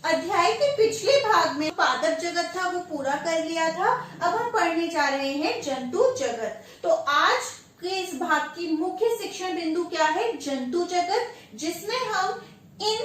अध्याय के पिछले भाग में पादप जगत था वो पूरा कर लिया था। अब हम पढ़ने जा रहे हैं जंतु जगत। तो आज के इस भाग की मुख्य शिक्षण बिंदु क्या है? जंतु जगत, जिसमें हम इन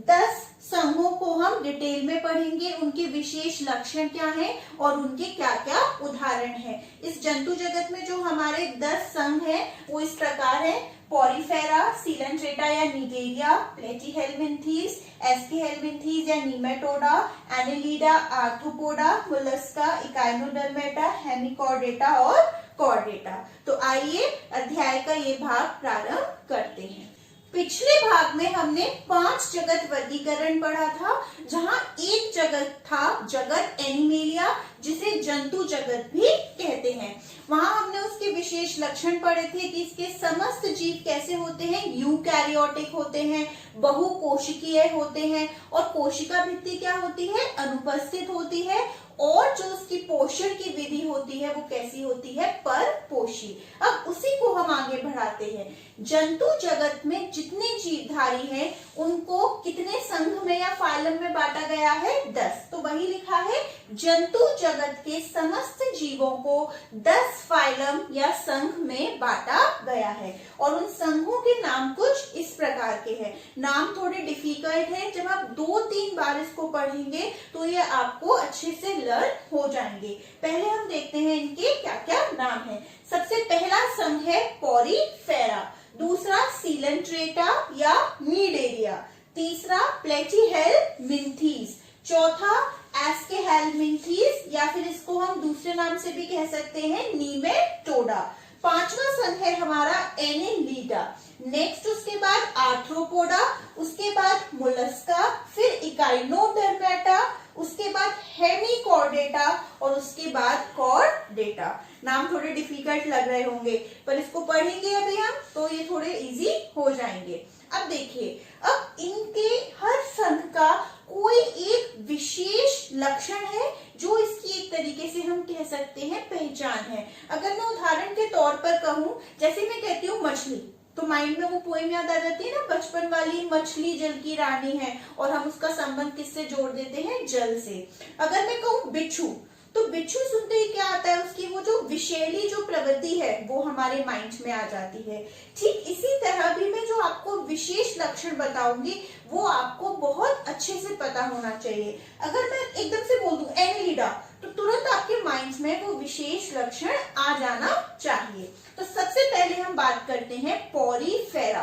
10 संघों को हम डिटेल में पढ़ेंगे, उनके विशेष लक्षण क्या हैं और उनके क्या क्या उदाहरण हैं। इस जंतु जगत में जो हमारे 10 संघ हैं वो इस प्रकार है: पोरीफेरा, सीलेंट्रेटा या निगेरिया, प्लेटीहेल्मिन्थीज, एस्कीहेल्मिन्थीज या Nematoda, Annelida, Arthropoda, Mollusca, Echinodermata, Hemichordata और कॉर्डेटा। तो आइए अध्याय का ये भाग प्रारंभ करते हैं। पिछले भाग में हमने 5 जगत वर्गीकरण पढ़ा था, जहां एक जगत था जगत एनिमेलिया, जिसे जंतु जगत भी कहते हैं। वहां हमने उसके विशेष लक्षण पढ़े थे कि इसके समस्त जीव कैसे होते हैं, यूकैरियोटिक होते हैं, बहुकोशिकीय होते हैं और कोशिका भित्ति क्या होती है, अनुपस्थित होती है, और जो उसकी पोषण की विधि होती है वो कैसी होती है, परपोषी। अब उसी को हम आगे बढ़ाते हैं। जंतु जगत में जितने जीवधारी हैं उनको कितने संघ में या फाइलम में बांटा गया है? 10। तो वही लिखा है, जंतु जगत के समस्त जीवों को 10 फाइलम या संघ में बांटा गया है। और उन संघों के नाम कुछ इस प्रकार के हैं। नाम थोड़े डिफिकल्ट हैं, जब आप 2-3 बार इसको पढ़ेंगे तो ये आपको अच्छे से लर्न हो जाएंगे। पहले हम देखते हैं इनके क्या क्या नाम है। सबसे पहला संघ है पोरीफेरा, दूसरा सीलेंट्रेटा या नीडेरिया, तीसरा प्लेटीहेल्मिन्थीज, चौथा एस्कीहेल्मिन्थीज या फिर इसको हम दूसरे नाम से भी कह सकते हैं नीमेटोडा, पांचवा संघ है हमारा एनेलिडा, नेक्स्ट उसके बाद आर्थ्रोपोडा, उसके बाद मोलस्का, फिर इकाइनोडर्मेटा, उसके बाद हेमिकॉर्डेटा और उसके बाद कॉर्डेटा। नाम थोड़े डिफिकल्ट लग रहे होंगे पर इसको पढ़ेंगे अभी हम तो ये थोड़े इजी हो जाएंगे। अब देखिए, अब इनके हर संघ का कोई एक विशेष लक्षण है जो इसकी एक तरीके से हम कह सकते हैं पहचान है। अगर मैं उदाहरण के तौर पर कहूं, जैसे मैं कहती हूँ मछली, तो माइंड में वो पोएम याद आ जाती है ना, बचपन वाली, मछली जल की रानी है, और हम उसका संबंध किससे जोड़ देते हैं? जल से। अगर मैं कहूँ बिच्छू, तो बिच्छू सुनते ही क्या आता है? उसकी वो जो विषैली जो प्रवृत्ति है वो हमारे माइंड में आ जाती है। ठीक इसी तरह भी मैं जो आपको विशेष लक्षण बताऊंगी वो आपको बहुत अच्छे से पता होना चाहिए। अगर मैं एकदम से बोल दूं एनेलिडा, तो तुरंत आपके माइंड में वो विशेष लक्षण आ जाना चाहिए। तो सबसे पहले हम बात करते हैं पोरीफेरा।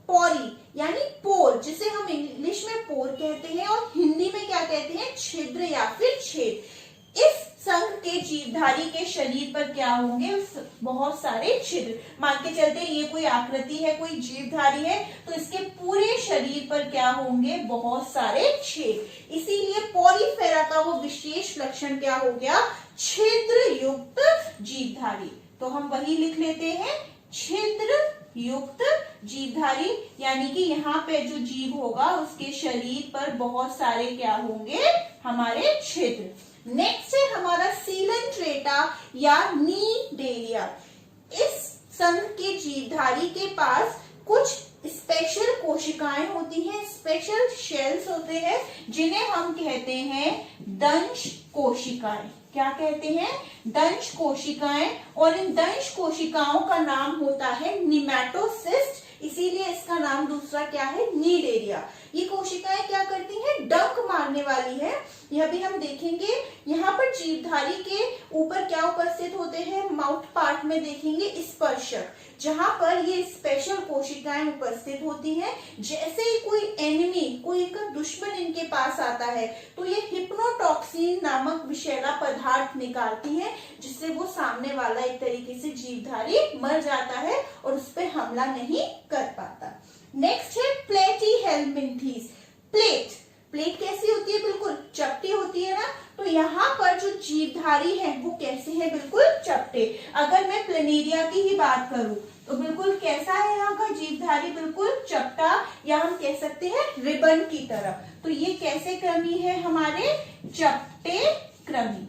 पोरी यानी पोर, जिसे हम इंग्लिश में पोर कहते हैं और हिंदी में क्या कहते हैं? छिद्र या फिर छेद। इस संघ के जीवधारी के शरीर पर क्या होंगे? बहुत सारे छिद्र। मान के चलते ये कोई आकृति है, कोई जीवधारी है, तो इसके पूरे शरीर पर क्या होंगे? बहुत सारे छेद। इसीलिए पोरीफेरा का वो विशेष लक्षण क्या हो गया? छिद्र युक्त जीवधारी। तो हम वही लिख लेते हैं, छिद्र युक्त जीवधारी, यानी कि यहाँ पे जो जीव होगा उसके शरीर पर बहुत सारे क्या होंगे? हमारे छिद्र। नेक्स्ट है हमारा सीलेंट्रेटा या नीडेरिया। इस संघ के जीवधारी के पास कुछ स्पेशल कोशिकाएं होती हैं, स्पेशल शेल्स होते हैं, जिन्हें हम कहते हैं दंश कोशिकाएं। क्या कहते हैं? दंश कोशिकाएं। और इन दंश कोशिकाओं का नाम होता है निमेटोसिस्ट, इसीलिए इसका नाम दूसरा क्या है? नीडेरिया। ये कोशिकाएं क्या करती हैं? डंक मारने वाली है। यह भी हम देखेंगे। यहाँ पर जीवधारी के ऊपर क्या उपस्थित होते हैं? माउथ पार्ट में देखेंगे स्पर्शक, जहां पर ये स्पेशल कोशिकाएं उपस्थित होती हैं। जैसे ही कोई एनिमी, कोई इनका दुश्मन इनके पास आता है तो ये हिप्नोटॉक्सिन नामक विषैला पदार्थ निकालती हैं, जिससे वो सामने वाला एक तरीके से जीवधारी मर जाता है और उस पर हमला नहीं कर पाता। नेक्स्ट है प्लेटीहेल्मिन्थीज। प्लेट कैसी होती है? बिल्कुल चपटी होती है ना। तो यहाँ पर जो जीवधारी है वो कैसे है? बिल्कुल चपटे। अगर मैं प्लेनेरिया की ही बात करूं तो बिल्कुल कैसा है यहाँ का जीवधारी? बिल्कुल चपटा, या हम कह सकते हैं रिबन की तरह। तो ये कैसे क्रमी है? हमारे चपटे क्रमी।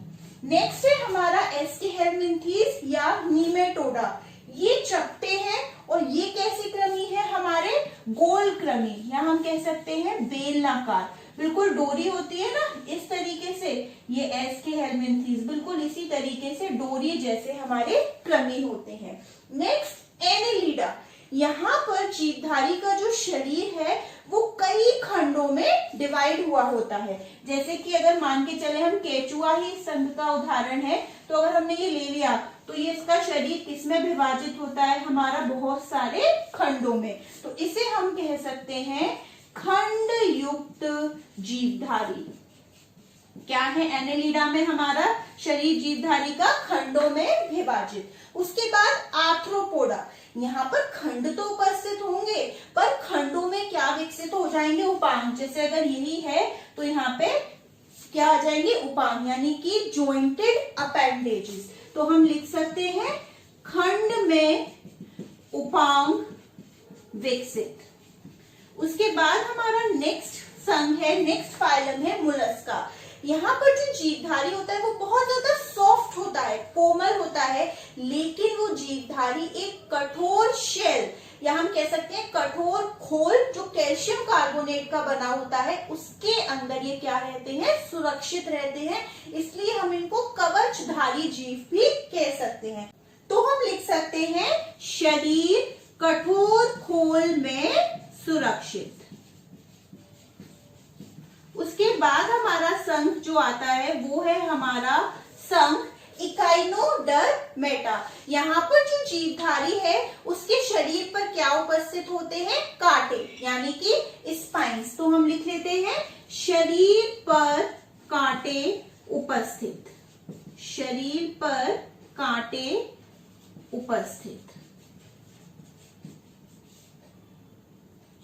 नेक्स्ट है हमारा एस्कीहेल्मिन्थीज या नीमेटोडा। ये चपटे हैं और ये कैसे क्रमी है? हमारे गोल क्रमी, या हम कह सकते हैं बेलनाकार। बिल्कुल डोरी होती है ना इस तरीके से, ये एस के हेलमिंथीज बिल्कुल इसी तरीके से डोरी जैसे हमारे कृमि होते हैं। नेक्स्ट एनेलिडा, यहाँ पर जीवधारी का जो शरीर है वो कई खंडों में डिवाइड हुआ होता है। जैसे कि अगर मान के चले हम केचुआ ही संघ का उदाहरण है, तो अगर हमने ये ले लिया तो ये इसका शरीर किसमें विभाजित होता है, हमारा बहुत सारे खंडों में। तो इसे हम कह सकते हैं खंड युक्त जीवधारी। क्या है एनेलिडा में हमारा शरीर जीवधारी का खंडों में विभाजित। उसके बाद आर्थ्रोपोडा, यहाँ पर खंड तो उपस्थित होंगे पर खंडों में क्या विकसित हो जाएंगे, उपांग। जैसे अगर यही है तो यहाँ पे क्या आ जाएंगे, उपांग, यानी कि जॉइंटेड अपेंडेजेस। तो हम लिख सकते हैं खंड में उपांग विकसित। उसके बाद हमारा नेक्स्ट संघ है, नेक्स्ट फाइलम है मोलस्का। यहाँ पर जो जीवधारी होता है वो बहुत ज्यादा सॉफ्ट होता है, कोमल होता है, लेकिन वो जीवधारी एक कठोर शेल या हम कह सकते हैं कठोर खोल जो कैल्शियम कार्बोनेट का बना होता है, उसके अंदर ये क्या रहते हैं, सुरक्षित रहते हैं। इसलिए हम इनको कवचधारी जीव भी कह सकते हैं। तो हम लिख सकते हैं शरीर कठोर खोल में सुरक्षित। उसके बाद हमारा संघ जो आता है वो है हमारा संघ इकाइनोडर्मेटा। यहाँ पर जो जीवधारी है उसके शरीर पर क्या उपस्थित होते हैं, कांटे यानी कि स्पाइन्स। तो हम लिख लेते हैं शरीर पर कांटे उपस्थित, शरीर पर कांटे उपस्थित,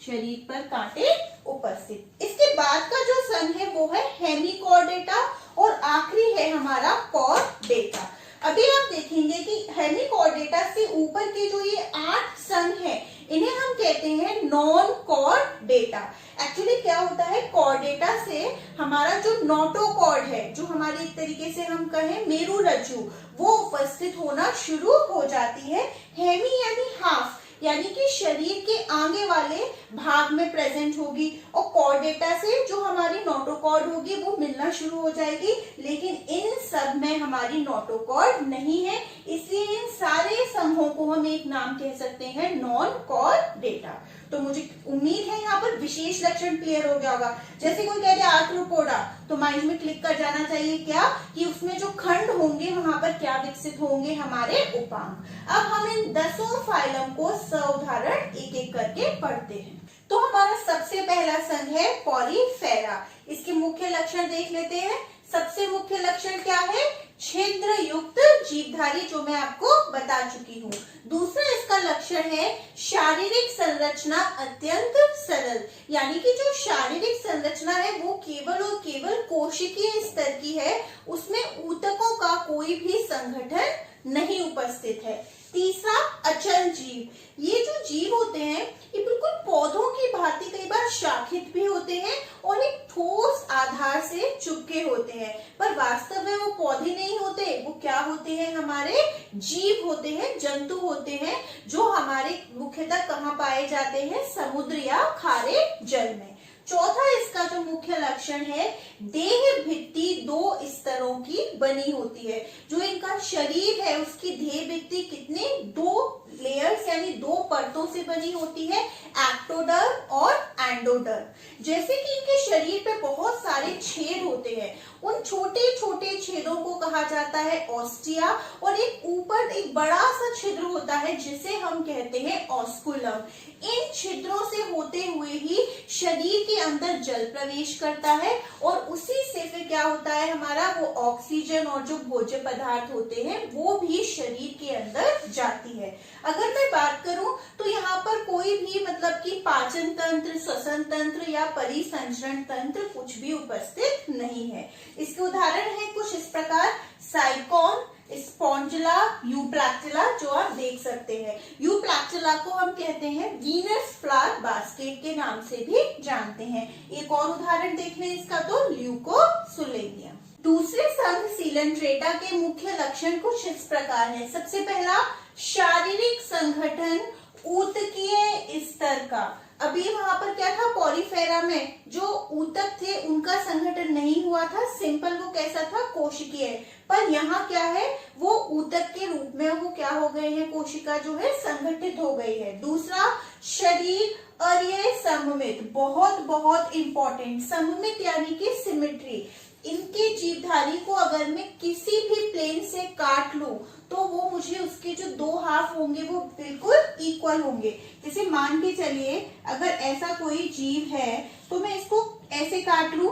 शरीर पर कांटे उपस्थित। इसके बाद का जो संघ है वो है हेमिकॉर्डेटा और आखिरी है हमारा कॉर्डेटा। अभी आप देखेंगे कि हेमिकॉर्डेटा से ऊपर के जो ये 8 संघ है इन्हें हम कहते हैं नॉन कॉर्डेटा। एक्चुअली क्या होता है, कॉर्डेटा से हमारा जो नोटोकॉर्ड है, जो हमारे एक तरीके से हम कहें मेरुरज्जु, वो उपस्थित होना शुरू हो जाती है। हेमी यानी हाफ, यानी कि शरीर के आगे वाले भाग में प्रेजेंट होगी, और कॉर्डेटा से जो हमारी नोटोकॉर्ड होगी वो मिलना शुरू हो जाएगी। लेकिन इन सब में हमारी नोटोकॉर्ड नहीं है, इसलिए इन सारे संघों को हम एक नाम कह सकते हैं नॉन कॉर्डेटा। तो मुझे उम्मीद है यहाँ पर विशेष लक्षण क्लियर हो गया होगा। जैसे कोई कह दे आर्थ्रोपोडा, तो माइंड में क्लिक कर जाना चाहिए क्या, कि उसमें जो खंड होंगे वहां पर क्या विकसित होंगे, हमारे उपांग। अब हम इन 10 फाइलम को सउदाहरण एक एक करके पढ़ते हैं। तो हमारा सबसे पहला संघ है पॉलीफेरा। इसके मुख्य लक्षण देख लेते हैं। सबसे मुख्य लक्षण क्या है, छिद्र युक्त जीवधारी, जो मैं आपको बता चुकी हूँ। दूसरा इसका लक्षण है शारीरिक संरचना अत्यंत सरल, यानी कि जो शारीरिक संरचना है वो केवल और केवल कोशिकीय स्तर की है, उसमें ऊतकों का कोई भी संगठन नहीं उपस्थित है। तीसरा अचल जीव, ये जो जीव होते हैं ये बिल्कुल पौधों की भांति कई बार शाखित भी होते हैं और एक ठोस आधार से चिपके होते हैं, पर वास्तव में वो पौधे नहीं होते, वो क्या होते हैं, हमारे जीव होते हैं, जंतु होते हैं, जो हमारे मुख्यतः कहाँ पाए जाते हैं, समुद्र या खारे जल में। चौथा इसका जो मुख्य लक्षण है, देह भित्ति 2 स्तरों की बनी होती है। जो इनका शरीर है उसकी देह भित्ति कितने, 2 लेयर्स यानी 2 परतों से बनी होती है, एक्टोडर्म और एंडोडर्म। जैसे कि इनके शरीर पे बहुत सारे छेद होते हैं, उन छोटे छोटे छेदों को कहा जाता है ऑस्टिया, और एक ऊपर एक बड़ा सा छिद्र होता है जिसे हम कहते हैं ऑस्कुलम। इन छिद्रों से होते हुए ही शरीर के अंदर जल प्रवेश करता है, और उसी से फिर क्या होता है हमारा, वो ऑक्सीजन और जो भोज्य पदार्थ होते हैं वो भी शरीर के अंदर जाती है। अगर मैं बात करूं तो यहाँ पर कोई भी मतलब कि पाचन तंत्र, श्वसन तंत्र या परिसंचरण तंत्र कुछ भी उपस्थित नहीं है। इसके उदाहरण है कुछ इस प्रकार, साइकोन, स्पॉन्जिला, यूप्लैक्टिला, जो आप देख सकते हैं। यूप्लैक्टिला को हम कहते हैं वीनस फ्लावर बास्केट के नाम से भी जानते हैं। एक और उदाहरण देख लें इसका, तो ल्यूकोसुलेनियम। दूसरे संघ सीलेंट्रेटा के मुख्य लक्षण कुछ इस प्रकार है। सबसे पहला, शारीरिक संगठन ऊतकीय स्तर का, अभी वहां पर क्या था, पॉलीफेरा में जो ऊतक थे उनका संगठन नहीं हुआ था, सिंपल वो कैसा था, कोशिकीय। पर यहाँ क्या है, वो ऊतक के रूप में वो क्या हो गए हैं, कोशिका जो है संगठित हो गई है। दूसरा, शरीर और ये सममित, बहुत बहुत इंपॉर्टेंट, सममित यानी कि सिमेट्री। इनके जीवधारी को अगर मैं किसी भी प्लेन से काट लूं तो वो मुझे उसके जो दो हाफ होंगे वो बिल्कुल इक्वल होंगे। जैसे मान के चलिए अगर ऐसा कोई जीव है तो मैं इसको ऐसे काट लूं,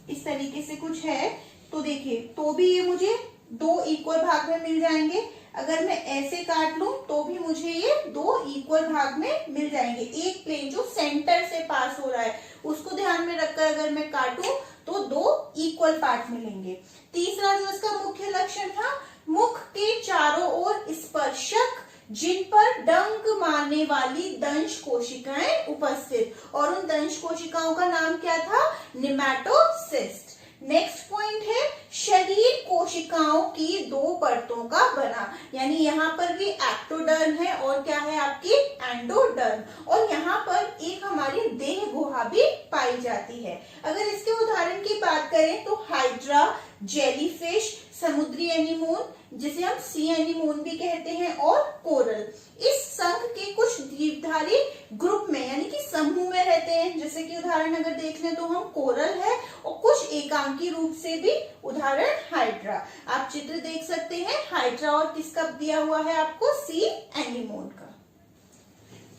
इस तरीके से कुछ है तो देखिए तो भी ये मुझे दो इक्वल भाग में मिल जाएंगे। अगर मैं ऐसे काट लूं तो भी मुझे ये दो इक्वल भाग में मिल जाएंगे। एक प्लेन जो सेंटर से पास हो रहा है उसको ध्यान में रखकर अगर मैं काटूं तो दो इक्वल पार्ट मिलेंगे। तीसरा जो इसका मुख्य लक्षण था, मुख के चारों ओर स्पर्शक जिन पर डंक मारने वाली दंश कोशिकाएं उपस्थित, और उन दंश कोशिकाओं का नाम क्या था, निमैटोसिस्ट। नेक्स्ट पॉइंट है, शरीर कोशिकाओं की दो परतों का बना, यानी यहाँ पर भी एक्टोडर्म है और क्या है आपकी एंडोडर्म, और यहाँ पर एक हमारी देह गुहा भी पाई जाती है। अगर इसके उदाहरण की बात करें तो हाइड्रा, जेलीफिश, समुद्री एनीमोन जिसे हम सी एनीमोन भी कहते हैं, और कोरल। इस संघ के कुछ जीवधारी ग्रुप में यानी कि समूह में रहते हैं, जैसे कि उदाहरण अगर देख लें तो हम कोरल है, और कुछ एकांकी रूप से भी, उदाहरण हाइड्रा। आप चित्र देख सकते हैं हाइड्रा और किसका दिया हुआ है आपको, सी एनीमोन का।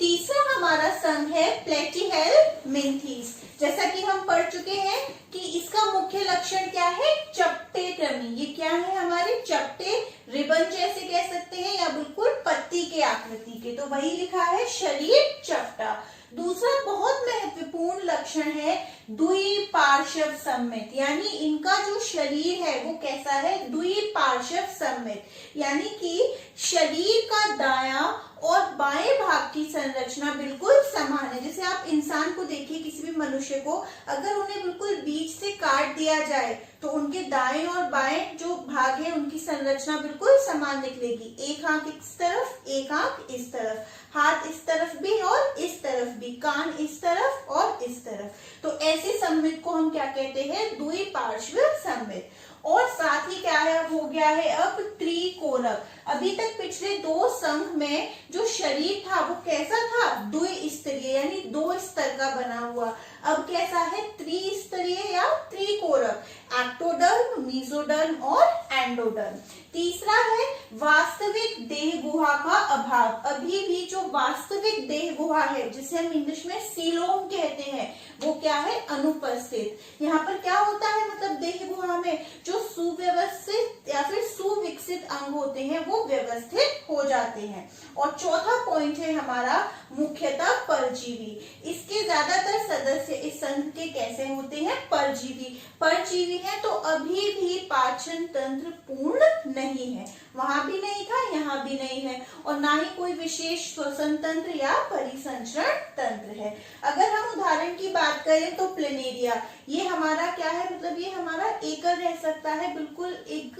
तीसरा हमारा संघ है प्लेटीहेलमिन्थेस। जैसा कि हम पढ़ चुके हैं कि इसका मुख्य लक्षण क्या है, चपटे कृमि। ये क्या है हमारे चपटे, रिबन जैसे कह सकते हैं या बिल्कुल पत्ती के आकृति के, तो वही लिखा है शरीर चपटा। दूसरा बहुत महत्वपूर्ण लक्षण है द्विपार्श्व सममित, यानी इनका जो शरीर है वो कैसा है, द्विपार्श्व सममित, यानी कि शरीर का दायां और बाएं भाग की संरचना बिल्कुल समान है। जैसे आप इंसान को देखिए, किसी भी मनुष्य को अगर उन्हें बिल्कुल बीच से काट दिया जाए तो उनके दाएं और बाएं जो भाग है उनकी संरचना बिल्कुल समान निकलेगी। एक आंख इस तरफ, एक आंख इस तरफ, हाथ इस तरफ भी और इस तरफ भी, कान इस तरफ और इस तरफ। तो ऐसे सममित को हम क्या कहते हैं, द्विपार्श्व सममित। और साथ ही क्या है, हो गया है अब त्रिकोरक। अभी तक पिछले दो संघ में जो शरीर था वो कैसा था, द्विस्तरीय यानी दो स्तर का बना हुआ। अब कैसा है, त्रिस्तरीय या त्रिकोरक, एक्टोडर्म, मेसोडर्म और एंडोडर्म। तीसरा है वास्तविक देह गुहा का अभाव। अभी भी जो वास्तविक देह गुहा है जिसे हम इंग्लिश में सीलोम कहते हैं वो क्या है, अनुपस्थित। यहाँ पर क्या होता है, मतलब देह गुहा में जो सुव्यवस्थित या फिर सुविकसित अंग होते हैं वो व्यवस्थित हो जाते हैं। और चौथा पॉइंट है हमारा मुख्यतः परजीवी। इसके ज्यादातर सदस्य इस संघ के कैसे होते हैं, परजीवी। परजीवी है तो अभी भी पाचन तंत्र पूर्ण नहीं है, वहां भी नहीं था, यहाँ भी नहीं है, और ना ही कोई विशेष श्वसन तंत्र या परिसंचरण तंत्र है। अगर हम उदाहरण की बात करें तो प्लेनेरिया, ये हमारा क्या है, मतलब ये हमारा एकल रह सकता है, बिल्कुल एक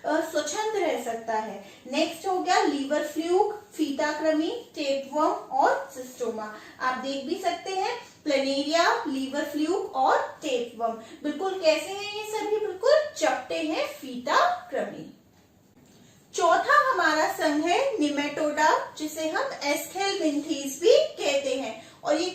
स्वच्छंद रह सकता है। नेक्स्ट हो गया लीवर फ्लूक, फीता कृमि, टेपवर्म और सिस्टोमा। आप देख भी सकते हैं प्लेनेरिया, लीवर फ्लूक और टेपवर्म बिल्कुल कैसे हैं, ये सभी बिल्कुल चपटे हैं, फीता कृमि। चौथा हमारा संघ है निमेटोडा, जिसे हम एस्केलमिन्थेस भी कहते हैं, और ये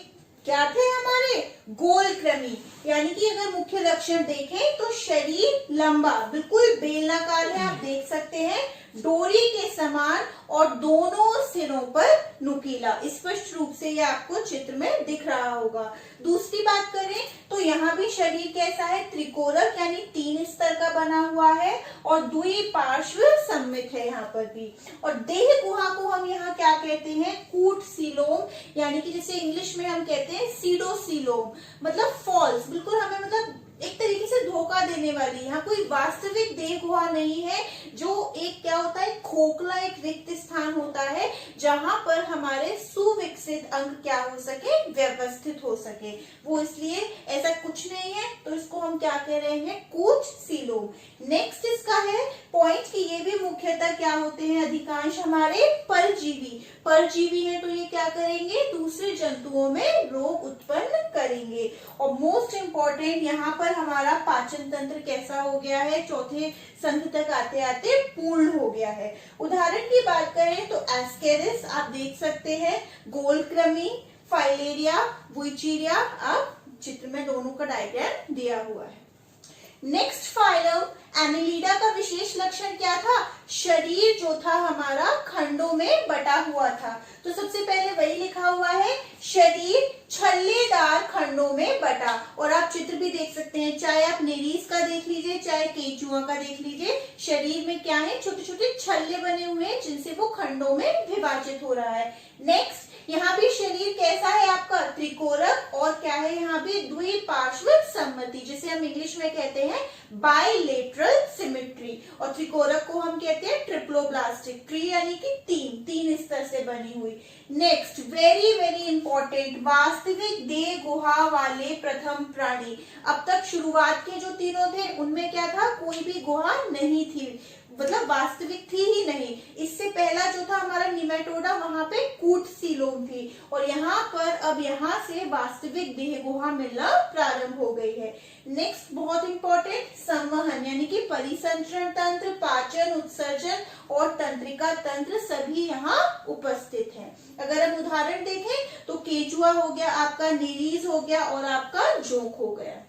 क्या थे हमारे, गोल कृमि। यानी कि अगर मुख्य लक्षण देखें तो शरीर लंबा, बिल्कुल बेलनाकार है, आप देख सकते हैं, डोरी के समान और दोनों सिरों पर नुकीला। स्पष्ट रूप से ये आपको चित्र में दिख रहा होगा। दूसरी बात करें तो यहाँ भी शरीर कैसा है, त्रिकोरक यानी तीन स्तर का बना हुआ है, और द्विपार्श्व सममित है यहाँ पर भी। और देह गुहा को हम यहाँ क्या कहते हैं, कूट सीलोम, यानी कि जैसे इंग्लिश में हम कहते हैं सीडोसीलोम, मतलब फॉल्स, बिल्कुल हमें मतलब एक तरीके से धोखा देने वाली। यहाँ कोई वास्तविक देह गुहा नहीं है, जो एक क्या होता है, खोखला एक रिक्त स्थान होता है जहां पर हमारे सुविकसित अंग क्या हो सके, व्यवस्थित हो सके। वो इसलिए ऐसा कुछ नहीं है, तो इसको हम क्या कह रहे हैं, कूच सीलोम। नेक्स्ट इसका है पॉइंट कि ये भी मुख्यतः क्या होते हैं, अधिकांश हमारे परजीवी है, तो ये क्या करेंगे, दूसरे जंतुओं में रोग उत्पन्न करेंगे। और मोस्ट इंपॉर्टेंट यहाँ पर हमारा पाचन तंत्र कैसा हो गया है, चौथे संघ तक आते आते पूर्ण हो गया है। उदाहरण की बात करें तो एस्केरिस आप देख सकते हैं, गोलकृमि, फाइलेरिया, बुइचीरिया, आप चित्र में दोनों का डायग्राम दिया हुआ है। नेक्स्ट फाइलम एनिलिडा का विशेष लक्षण क्या था, शरीर जो था हमारा खंडों में बटा हुआ था। तो सबसे पहले वही लिखा हुआ है, शरीर छल्लेदार खंडों में बटा। और आप चित्र भी देख सकते हैं, चाहे आप निरीस का देख लीजिए चाहे केंचुआ का देख लीजिए, शरीर में क्या है, छोटे छोटे छल्ले बने हुए हैं जिनसे वो खंडों में विभाजित हो रहा है। नेक्स्ट यहाँ भी शरीर कैसा है आपका, त्रिकोरक, और क्या है यहाँ भी द्विपार्श्व सम्मति, जिसे हम इंग्लिश में कहते हैं बाइलेटरल सिमेट्री। और त्रिकोरक को हम कहते हैं ट्रिप्लोब्लास्टिक, ट्री यानी कि तीन स्तर से बनी हुई। नेक्स्ट वेरी वेरी इंपॉर्टेंट, वास्तविक देह गुहा वाले प्रथम प्राणी। अब तक शुरुआत के जो तीनों थे उनमें क्या था, कोई भी गुहा नहीं थी, मतलब वास्तविक थी ही नहीं। इससे पहला जो था हमारा निमेटोडा, वहां पे कूट सीलोम थी, और यहाँ पर अब यहाँ से वास्तविक देह गुहा मिलना प्रारंभ हो गई है। नेक्स्ट बहुत इंपॉर्टेंट, संवहन यानी कि परिसंचरण तंत्र, पाचन, उत्सर्जन और तंत्रिका तंत्र सभी यहाँ उपस्थित हैं। अगर हम उदाहरण देखें तो केंचुआ हो गया आपका, निरीज हो गया और आपका जोंक हो गया।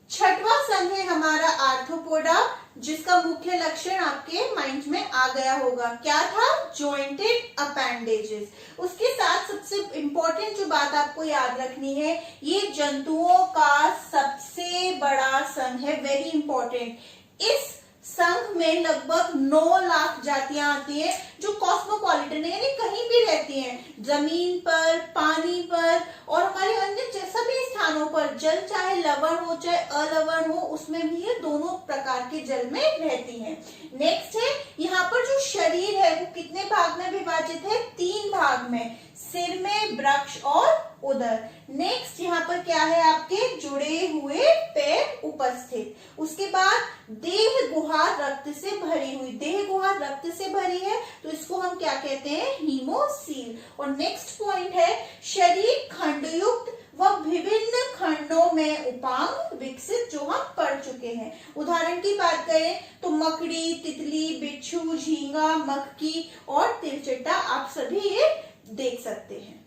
छठवां संघ है हमारा आर्थ्रोपोडा, जिसका मुख्य लक्षण आपके माइंड में आ गया होगा, क्या था, जॉइंटेड अपेंडेजेस। उसके साथ सबसे इंपॉर्टेंट जो बात आपको याद रखनी है, ये जंतुओं का सबसे बड़ा संघ है, वेरी इंपॉर्टेंट। इस संघ में लगभग 9 लाख जातियां आती हैं जो कॉस्मोपॉलिटन है, यानी कहीं भी रहती हैं, जमीन पर, पानी पर और हमारे अन्य सभी स्थानों पर। जल चाहे लवण हो चाहे अलवण हो, उसमें भी ये दोनों प्रकार के जल में रहती हैं। नेक्स्ट है यहाँ पर जो शरीर है वो कितने भाग में विभाजित है, 3 भाग में, सिर में, वृक्ष और उदर। नेक्स्ट यहाँ पर क्या है, आपके जुड़े हुए पैर उपस्थित। उसके बाद देह गुहा रक्त से भरी हुई, देह गुहा रक्त से भरी है तो इसको हम क्या कहते हैं, हीमोसील। और नेक्स्ट पॉइंट है, शरीर खंडयुक्त व विभिन्न खंडों में उपांग विकसित, जो हम पढ़ चुके हैं। उदाहरण की बात करें तो मकड़ी, तितली, बिच्छू, झींगा, मक्खी और तिलचट्टा, आप सभी ये देख सकते हैं।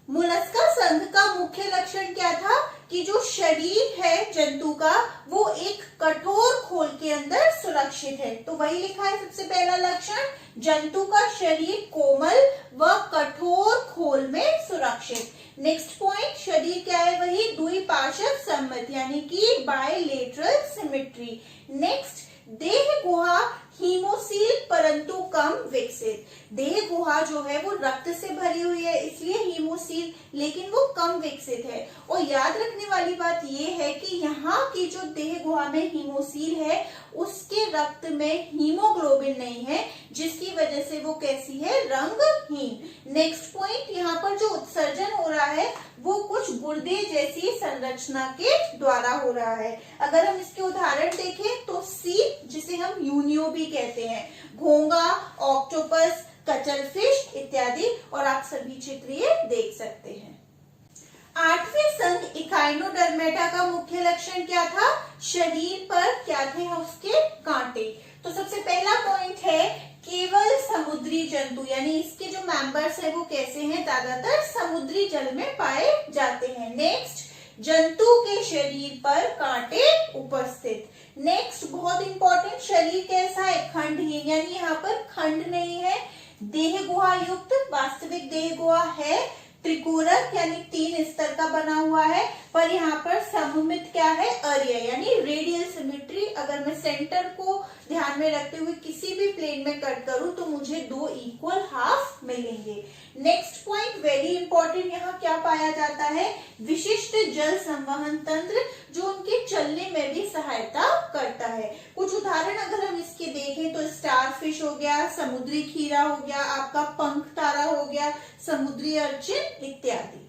मोलस्का संघ का मुख्य लक्षण क्या था कि जो शरीर है जंतु का वो एक कठोर खोल के अंदर सुरक्षित है। तो वही लिखा है सबसे पहला लक्षण, जंतु का शरीर कोमल व कठोर खोल में सुरक्षित। नेक्स्ट पॉइंट, शरीर क्या है, वही द्विपार्श्व सम्मत यानी कि बायलेटरल सिमेट्री। नेक्स्ट, देह गुहा हीमोसील परंतु कम विकसित। देह गुहा जो है वो रक्त से भरी हुई है इसलिए हीमोसील, लेकिन वो कम विकसित है। और याद रखने वाली बात ये है कि यहाँ की जो देह गुहा में हीमोसील है उसके रक्त में हीमोग्लोबिन नहीं है, जिसकी वजह से वो कैसी है, रंगहीन। नेक्स्ट पॉइंट, यहाँ पर जो उत्सर्जन हो रहा है वो कुछ गुर्दे जैसी संरचना के द्वारा हो रहा है। अगर हम इसके उदाहरण देखें तो सीप, जिसे हम यूनियो भी कहते हैं, घोंगा, ऑक्टोपस, कचलफिश इत्यादि, और आप सभी चित्र ये देख सकते हैं। 8वें संघ इकाइनोडर्मेटा का मुख्य लक्षण क्या था, शरीर पर क्या थे उसके कांटे। तो सबसे पहला पॉइंट है, केवल समुद्री जंतु यानी इसके जो मेंबर्स है वो कैसे हैं, ज्यादातर समुद्री जल में पाए जाते हैं। नेक्स्ट, जंतु के शरीर पर कांटे उपस्थित। नेक्स्ट बहुत इंपॉर्टेंट, शरीर कैसा है, खंडहीन यानी यहाँ पर खंड नहीं है, देह गुहा युक्त, वास्तविक देह गुहा है, त्रिकोणक यानी 3 स्तर का बना हुआ है, पर यहाँ पर सममित क्या है, अर्य यानी रेडियल सिमेट्री। अगर मैं सेंटर को ध्यान में रखते हुए किसी भी प्लेन में कट करूं तो मुझे 2 इक्वल हाफ मिलेंगे। नेक्स्ट पॉइंट वेरी इंपॉर्टेंट, यहाँ क्या पाया जाता है, विशिष्ट जल संवहन तंत्र जो उनके चलने में भी सहायता करता है। कुछ उदाहरण अगर हम इसके देखें तो स्टार फिश हो गया, समुद्री खीरा हो गया, आपका पंख तारा हो गया, समुद्री अर्चिन इत्यादि।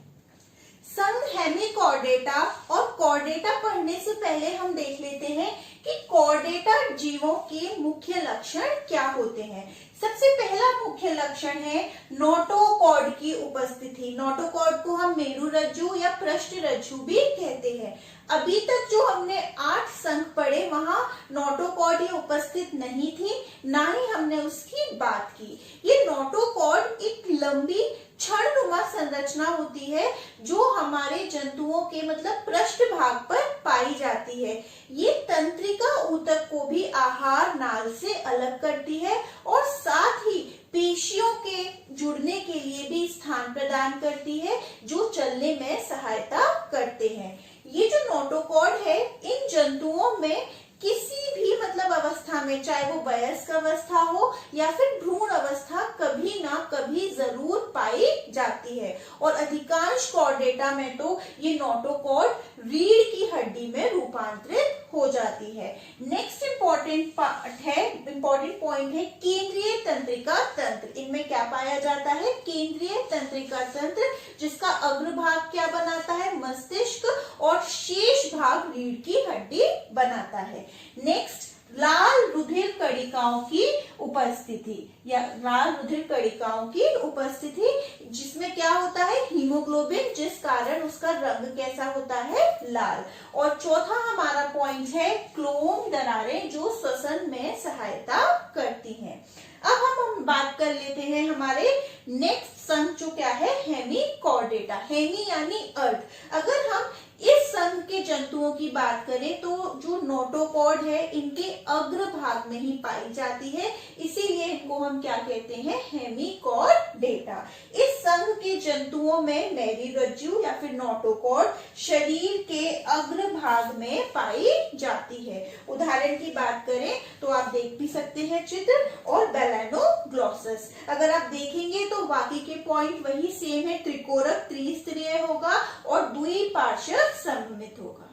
संघ हेमिकॉर्डेटा और कॉर्डेटा पढ़ने से पहले हम देख लेते हैं कि कॉर्डेटा जीवों के मुख्य लक्षण क्या होते हैं। सबसे पहला मुख्य लक्षण है नोटोकॉर्ड की उपस्थिति। नोटोकॉर्ड को हम मेरुरज्जु या पृष्ठ रज्जु भी कहते हैं। अभी तक जो हमने 8 संघ पढ़े वहां नोटोकॉर्ड ये उपस्थित नहीं थी, ना ही हमने उसकी बात की। ये नोटोकॉर्ड एक लंबी क्षणनुमा संरचना होती है जो हमारे जंतुओं के मतलब पृष्ठ भाग पर पाई जाती है। ये तंत्रिका ऊतक को भी आहार नाल से अलग करती है और साथ ही पेशियों के जुड़ने के लिए भी स्थान प्रदान करती है जो चलने में सहायता करते हैं। ये जो नोटोकॉर्ड है इन जंतुओं में किसी भी मतलब अवस्था में, चाहे वो वयस्क अवस्था हो या फिर भ्रूण अवस्था, कभी ना कभी जरूर पाई जाती है। और अधिकांश कॉर्डेटा में तो ये नोटोकॉर्ड रीढ़ की हड्डी में रूपांतरित हो जाती है। नेक्स्ट इंपॉर्टेंट पॉइंट है केंद्रीय तंत्रिका तंत्र। इनमें क्या पाया जाता है, केंद्रीय तंत्रिका तंत्र, जिसका अग्रभाग क्या बनाता है, मस्तिष्क, और शेष भाग रीढ़ की हड्डी बनाता है। नेक्स्ट, लाल रुधिर कणिकाओं की उपस्थिति या लाल रुधिर कणिकाओं की उपस्थिति, जिसमें क्या होता है, हीमोग्लोबिन, जिस कारण उसका रंग कैसा होता है, लाल। और चौथा हमारा पॉइंट है क्लोम दरारें जो श्वसन में सहायता करती हैं। अब हम बात कर लेते हैं हमारे नेक्स्ट संघ जो क्या है, हेमिकॉर्डेटा। हेमी यानी अर्ध। अगर हम इस संघ के जंतुओं की बात करें तो जो नोटोकॉर्ड है इनके अग्र भाग में ही पाई जाती है, इसीलिए इनको हम क्या कहते हैं, हेमिकॉर्डेटा। इस संघ के जंतुओं में मेरुरज्जु या फिर नोटोकॉर्ड शरीर के अग्र भाग में पाई जाती है। उदाहरण की बात करें तो आप देख भी सकते हैं चित्र, और बेलेनोग्लोसस। अगर आप देखेंगे तो बाकी के पॉइंट वही सेम है, त्रिकोणक त्रिस्तरीय होगा और द्विपार्श्व सममित होगा।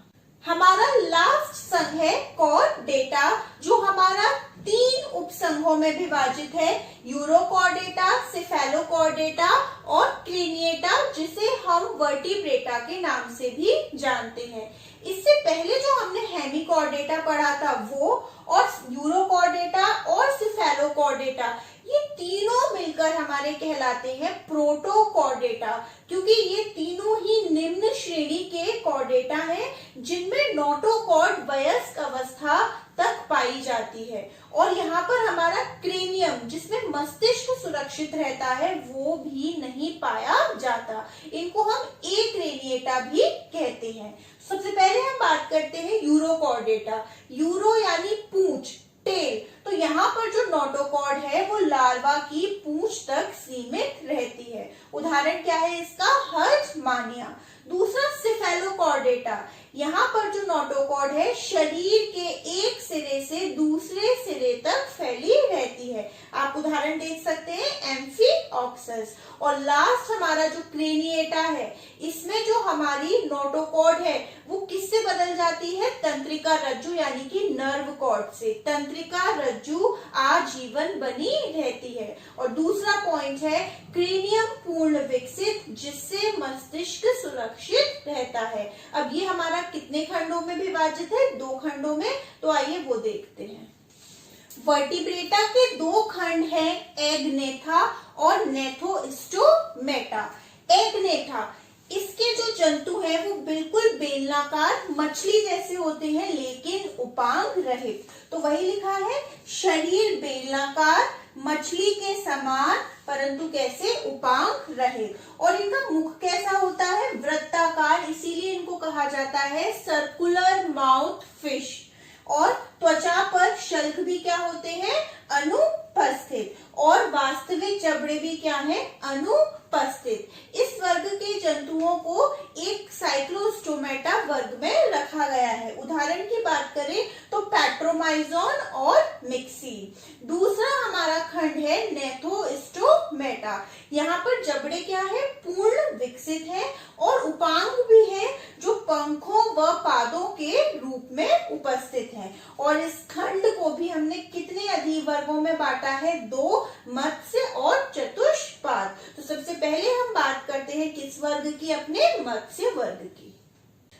हमारा लास्ट संघ है कॉर्डेटा, जो हमारा 3 उपसंघों में विभाजित है, यूरोकॉर्डेटा, सेफेलोकॉर्डेटा और क्रेनिएटा, जिसे हम वर्टिब्रेटा के नाम से भी जानते हैं। इससे पहले जो हमने हेमिकॉर्डेटा पढ़ा था वो, और यूरोकॉर्डेटा और सेफेलोकॉर्डेटा, ये तीनों मिलकर हमारे कहलाते हैं प्रोटोकॉर्डेटा, क्योंकि ये तीनों ही निम्न श्रेणी के कॉर्डेटा हैं जिनमें नोटोकॉर्ड वयस्क अवस्था तक पाई जाती है। और यहाँ पर हमारा क्रेनियम, जिसमें मस्तिष्क सुरक्षित रहता है, वो भी नहीं पाया जाता। इनको हम एक्रेनिएटा भी कहते हैं। सबसे पहले हम बात करते हैं यूरोकॉर्डेटा। यूरो यानी पूंछ, टेल। तो यहाँ पर जो नोटोकॉर्ड है वो लार्वा की पूंछ तक सीमित रहती है। उदाहरण क्या है इसका, हर्टमानिया। दूसरा सेफेलोकॉर्डेटा, यहाँ पर जो नोटोकॉर्ड है शरीर के एक सिरे से दूसरे सिरे तक फैली रहती है। आप उदाहरण देख सकते हैं, एम्फीऑक्सस। और लास्ट हमारा जो क्रेनिएटा है, इसमें जो हमारी नोटोकॉर्ड है वो किससे बदल जाती है, तंत्रिका रज्जु यानी कि नर्व कॉर्ड से। तंत्रिका रज्जु आजीवन बनी रहती है। और दूसरा पॉइंट है क्रेनियम पूर्ण विकसित, जिससे मस्तिष्क सुरक्षित रहता है। अब ये हमारा कितने खंडों में विभाजित है, 2 खंडों में। तो आइए वो देखते हैं। वर्टिब्रेटा के 2 खंड हैं, एग्नेथा और नेथोस्टोमेटा। एग्नेथा, इसके जो जंतु हैं वो बिल्कुल बेलनाकार मछली जैसे होते हैं लेकिन उपांग रहित। तो वही लिखा है, शरीर बेलनाकार मछली के समान परंतु कैसे, उपांग रहित। और इनका मुख कैसा होता है, वृत्ताकार, इसीलिए इनको कहा जाता है सर्कुलर माउथ फिश। और त्वचा पर शल्क भी क्या होते हैं, अनुपस्थित उपस्थित, और वास्तविक जबड़े भी क्या है, अनुपस्थित। इस वर्ग के जंतुओं को एक साइक्लोस्टोमेटा वर्ग में रखा गया है। उदाहरण की बात करें तो पैट्रोमाइजोन और मिक्सीन। दूसरा हमारा खंड है नेथोस्टोमेटा। यहाँ पर जबड़े क्या है, पूर्ण विकसित है और उपांग भी है जो पंखों व पादों के रूप में उपस्थित है। और इस खंड को भी हमने कितने अधिवर्गों में बांटा है, 2, मत्स्य और चतुष्पाद। तो सबसे पहले हम बात करते हैं किस वर्ग की, अपने मत्स्य वर्ग की।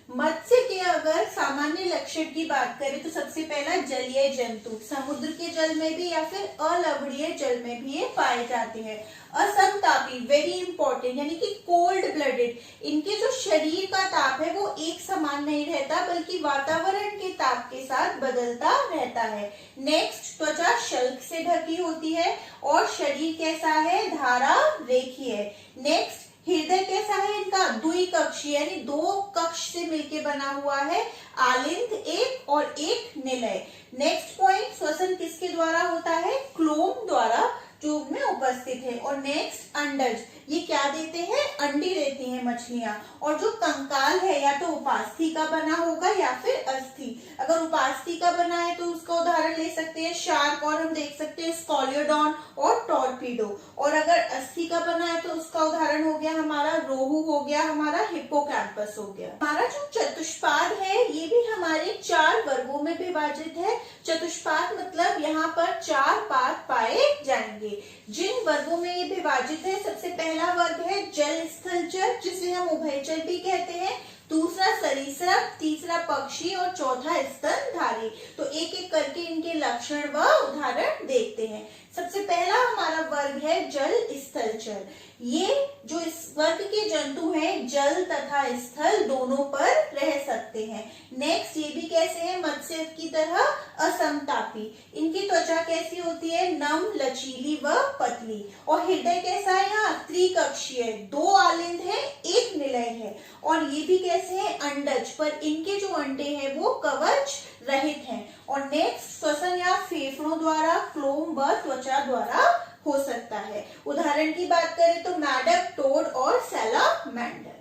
मत्स्य के अगर सामान्य लक्षण की बात करें तो सबसे पहला जलीय जंतु, समुद्र के जल में भी या फिर अलवणीय जल में भी ये पाए जाते हैं। असमतापी, वेरी इंपॉर्टेंट, यानी कि कोल्ड ब्लडेड, इनके जो शरीर का ताप है वो एक समान नहीं रहता बल्कि वातावरण के ताप के साथ बदलता रहता है। नेक्स्ट, त्वचा शल्क से ढकी होती है और शरीर कैसा है, धारा रेखीय है। नेक्स्ट, हृदय कैसा है इनका, द्विकक्षीय, यानी 2 कक्ष से मिलके बना हुआ है, आलिंद एक और एक निलय। नेक्स्ट पॉइंट, श्वसन किसके द्वारा होता है, क्लोम द्वारा जो में उपस्थित है। और नेक्स्ट, अंडज, ये क्या देते हैं, अंडे देती हैं मछलियां। और जो कंकाल है या तो उपास्थि का बना होगा या फिर अस्थि। अगर उपास्थि का बना है तो उसका उदाहरण ले सकते हैं शार्क, और हम देख सकते हैं स्कॉलियोडॉन और टॉर्पीडो। और अगर अस्थि का बना है तो उसका उदाहरण हो गया हमारा रोहू, हो गया हमारा हिप्पोकैम्पस, हो गया हमारा जो चतुष्पाद है। ये भी हमारे 4 वर्गों में विभाजित है। चतुष्पाद मतलब यहाँ पर 4 पाद पाए जाएंगे। जिन वर्गों में ये विभाजित है, सबसे पहला वर्ग है जल स्थलचर, जिसे हम उभयचर भी कहते हैं। दूसरा सरीसृप, तीसरा पक्षी और चौथा स्तनधारी। तो एक एक करके इनके लक्षण व उदाहरण देखते हैं। सबसे पहला हमारा वर्ग है जल स्थलचर। ये जो इस वर्ग के जंतु हैं जल तथा स्थल दोनों पर रह सकते हैं। नेक्स्ट, ये भी कैसे हैं, मत्स्य की तरह असमतापी। इनकी त्वचा कैसी होती है, नम, लचीली व पतली। और हृदय कैसा है, यहाँ त्रिकक्षीय, 2 आलिंद है, 1 निलय है। और ये भी कैसे हैं, अंडज, पर इनके जो अंडे हैं वो कवच रहित हैं। और नेक्स्ट, श्वसन या फेफड़ों द्वारा, क्लोम व त्वचा द्वारा हो सकता है। उदाहरण की बात करें तो मैडक, टोड और सैलामेंडर।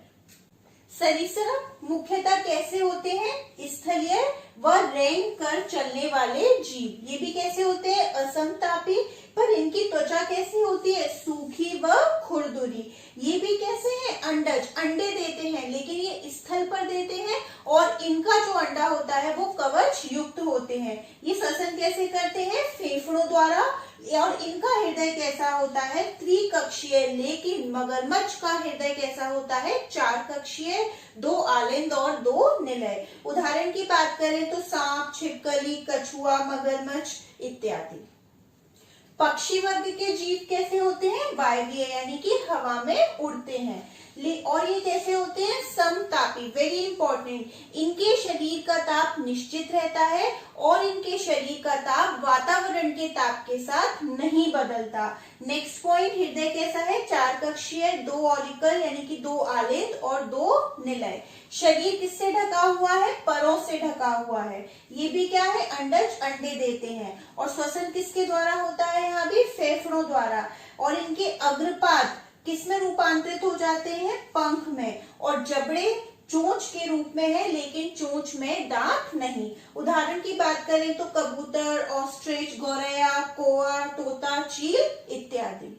सरीसृप मुख्यतः कैसे होते हैं, स्थलीय व रेंग कर चलने वाले जीव। ये भी कैसे होते हैं, असमतापी, पर इनकी त्वचा कैसी होती है, सूखी व खुरदुरी। ये भी कैसे हैं, अंडज, अंडे देते हैं लेकिन ये स्थल पर देते हैं और इनका जो अंडा होता है वो कवच युक्त होते हैं। ये श्वसन कैसे करते हैं, फेफड़ों द्वारा। और इनका हृदय कैसा होता है, त्रिकक्षीय, लेकिन मगरमच्छ का हृदय कैसा होता है, 4 कक्षीय, 2 आलिंद और 2 निलय। उदाहरण की बात करें तो सांप, छिपकली, कछुआ, मगरमच्छ इत्यादि। पक्षी वर्ग के जीव कैसे होते हैं, वायवीय, यानी कि हवा में उड़ते हैं। और ये कैसे होते हैं, समतापी, वेरी इंपॉर्टेंट। इनके शरीर का ताप निश्चित रहता है और इनके शरीर का ताप वातावरण के ताप के साथ नहीं बदलता। नेक्स्ट पॉइंट, हृदय कैसा है, 4 कक्षीय, 2 ऑलिकल यानी कि 2 आलिंद और 2 निलय। शरीर किससे ढका हुआ है, परों से ढका हुआ है। ये भी क्या है, अंडज, अंडे देते हैं। और श्वसन किसके द्वारा होता है, यहाँ भी फेफड़ों द्वारा। और इनके अग्रपाद किसमें रूपांतरित हो जाते हैं, पंख में। और जबड़े चोंच के रूप में है लेकिन चोंच में दांत नहीं। उदाहरण की बात करें तो कबूतर, ऑस्ट्रिच, गौरैया, कौआ, तोता, चील इत्यादि।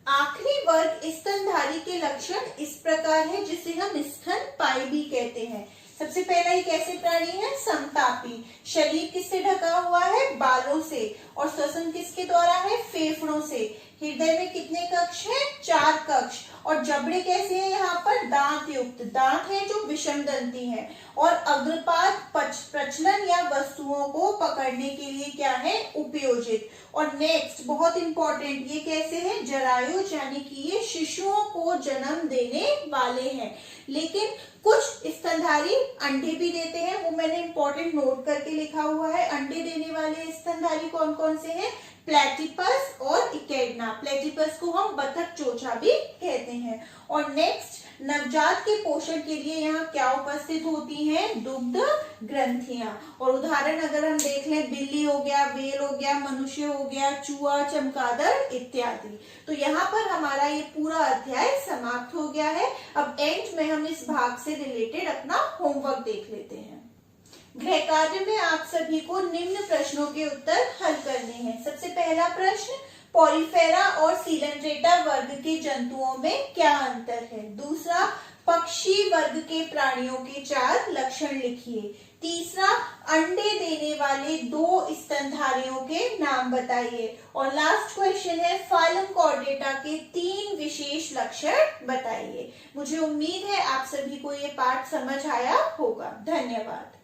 आखिरी वर्ग स्तनधारी के लक्षण इस प्रकार है, जिसे हम स्तनपायी भी कहते हैं। सबसे पहला ये कैसे प्राणी है, समतापी। शरीर किससे ढका हुआ है, बालों से। और श्वसन किसके द्वारा है, फेफड़ों से। हृदय में कितने कक्ष हैं, 4 कक्ष। और जबड़े कैसे हैं, यहाँ पर दांत युक्त, दांत है जो विषमदंती हैं। और अग्रपाद प्रचलन या वस्तुओं को पकड़ने के लिए क्या है, उपयोजित। और नेक्स्ट बहुत इंपॉर्टेंट, ये कैसे हैं, जरायुज, यानी कि ये शिशुओं को जन्म देने वाले हैं। लेकिन कुछ स्तनधारी अंडे भी देते हैं, वो मैंने इंपॉर्टेंट नोट करके लिखा हुआ है। अंडे देने वाले स्तनधारी कौन कौन से हैं, प्लेटिपस और इकेडना। प्लेटिपस को हम बतख चोचा भी कहते हैं। और नेक्स्ट, नवजात के पोषण के लिए यहाँ क्या उपस्थित होती हैं? दुग्ध ग्रंथियां। और उदाहरण अगर हम देख लें, बिल्ली हो गया, व्हेल हो गया, मनुष्य हो गया, चूहा, चमगादड़ इत्यादि। तो यहाँ पर हमारा ये पूरा अध्याय समाप्त हो गया है। अब एंड में हम इस भाग से रिलेटेड अपना होमवर्क देख लेते हैं। गृह कार्य में आप सभी को निम्न प्रश्नों के उत्तर हल करने हैं। सबसे पहला प्रश्न, पॉलीफेरा और सीलेंट्रेटा वर्ग के जंतुओं में क्या अंतर है? दूसरा, पक्षी वर्ग के प्राणियों के 4 लक्षण लिखिए। तीसरा, अंडे देने वाले 2 स्तनधारियों के नाम बताइए। और लास्ट क्वेश्चन है, फाइलम कॉर्डेटा के 3 विशेष लक्षण बताइए। मुझे उम्मीद है आप सभी को ये पाठ समझ आया होगा। धन्यवाद।